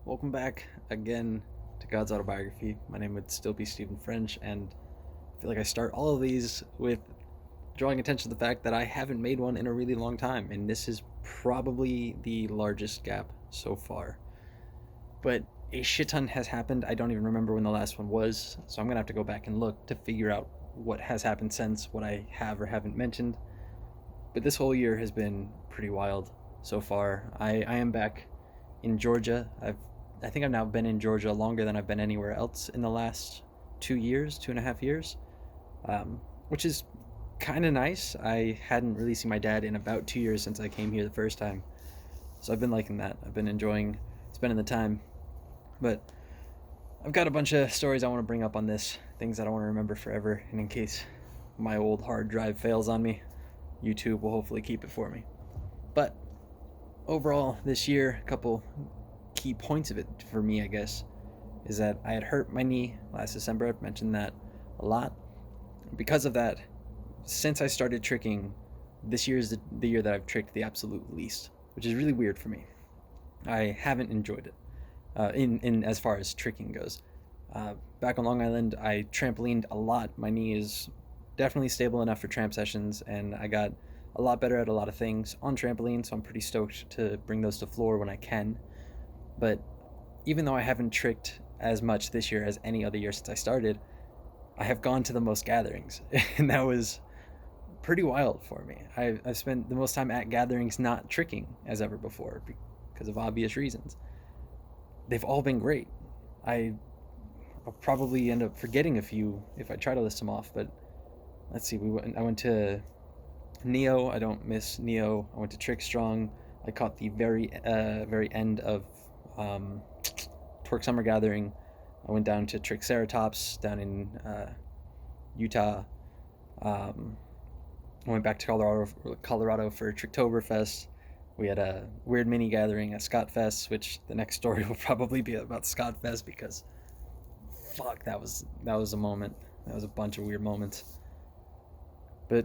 welcome back again to God's Autobiography. My name would still be Stephen French, and I feel like I start all of these with drawing attention to the fact that I haven't made one in a really long time, and this is probably the largest gap so far. But a shit ton has happened. I don't even remember when the last one was, so I'm gonna have to go back and look to figure out what has happened since, what I have or haven't mentioned. But this whole year has been pretty wild so far. I am back in Georgia. I think I've now been in Georgia longer than I've been anywhere else in the last 2 years, 2.5 years, which is kind of nice. I hadn't really seen my dad in about 2 years since I came here the first time, so I've been liking that. I've been enjoying spending the time, but I've got a bunch of stories I want to bring up on this, things that I want to remember forever, and in case my old hard drive fails on me, YouTube will hopefully keep it for me. But overall, this year, a couple key points of it for me, I guess, is that I had hurt my knee last December. I've mentioned that a lot. Because of that, since I started tricking, this year is the year that I've tricked the absolute least, which is really weird for me. I haven't enjoyed it in as far as tricking goes. Back on Long Island, I trampolined a lot. My knee is definitely stable enough for tramp sessions, and I got a lot better at a lot of things on trampoline, so I'm pretty stoked to bring those to floor when I can. But even though I haven't tricked as much this year as any other year since I started, I have gone to the most gatherings, and that was pretty wild for me. I've spent the most time at gatherings not tricking as ever before because of obvious reasons. They've all been great. I'll probably end up forgetting a few if I try to list them off, but let's see. I went to Neo. I don't miss Neo. I went to Trick Strong. I caught the very end of Twerk Summer Gathering. I went down to Triceratops down in Utah. I went back to Colorado for Tricktoberfest. We had a weird mini gathering at Scott Fest, which the next story will probably be about Scott Fest because fuck, that was a moment. That was a bunch of weird moments. But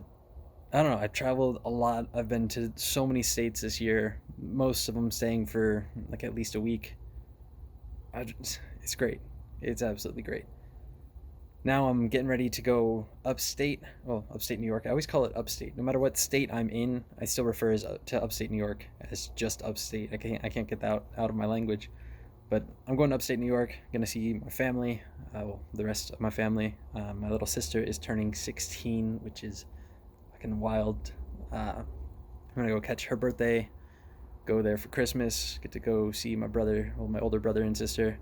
I don't know. I've traveled a lot. I've been to so many states this year. Most of them staying for like at least a week. It's great. It's absolutely great. Now I'm getting ready to go upstate. Well, upstate New York. I always call it upstate. No matter what state I'm in, I still refer to upstate New York as just upstate. I can't get that out of my language. But I'm going to upstate New York. I'm gonna see my family. The rest of my family. My little sister is turning 16, which is fucking wild. I'm gonna go catch her birthday. Go there for Christmas. Get to go see my brother, my older brother and sister.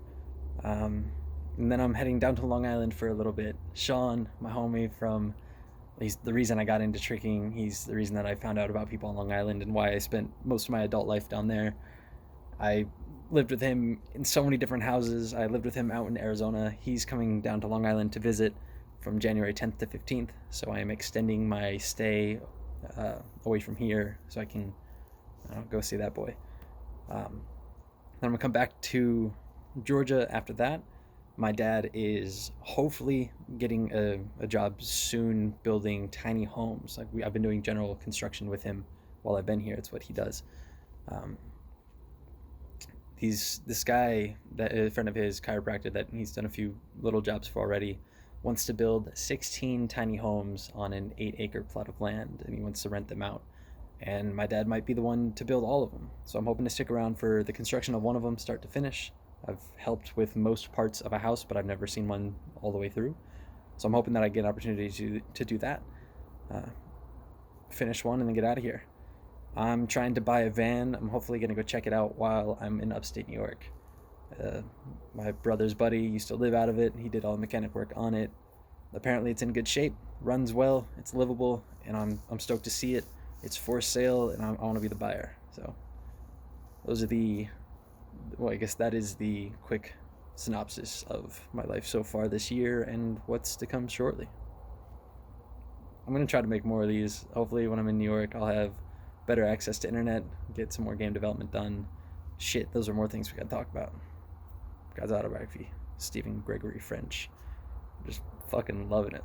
And then I'm heading down to Long Island for a little bit. Sean, my homie from, he's the reason I got into tricking. He's the reason that I found out about people on Long Island and why I spent most of my adult life down there. I lived with him in so many different houses. I lived with him out in Arizona. He's coming down to Long Island to visit from January 10th to 15th. So I am extending my stay away from here so I can go see that boy. Then I'm going to come back to Georgia after that. My dad is hopefully getting a job soon building tiny homes. I've been doing general construction with him while I've been here. It's what he does. This guy, that a friend of his, chiropractor, that he's done a few little jobs for already, wants to build 16 tiny homes on an 8-acre plot of land, and he wants to rent them out. And my dad might be the one to build all of them. So I'm hoping to stick around for the construction of one of them, start to finish. I've helped with most parts of a house, but I've never seen one all the way through. So I'm hoping that I get an opportunity to do that, finish one, and then get out of here. I'm trying to buy a van. I'm hopefully going to go check it out while I'm in upstate New York. My brother's buddy used to live out of it. He did all the mechanic work on it. Apparently it's in good shape, runs well, it's livable, and I'm stoked to see it. It's for sale, and I want to be the buyer. So those are I guess that is the quick synopsis of my life so far this year and what's to come shortly. I'm going to try to make more of these. Hopefully when I'm in New York, I'll have better access to internet, get some more game development done. Shit, those are more things we got to talk about. God's Autobiography, Stephen Gregory French. Just fucking loving it.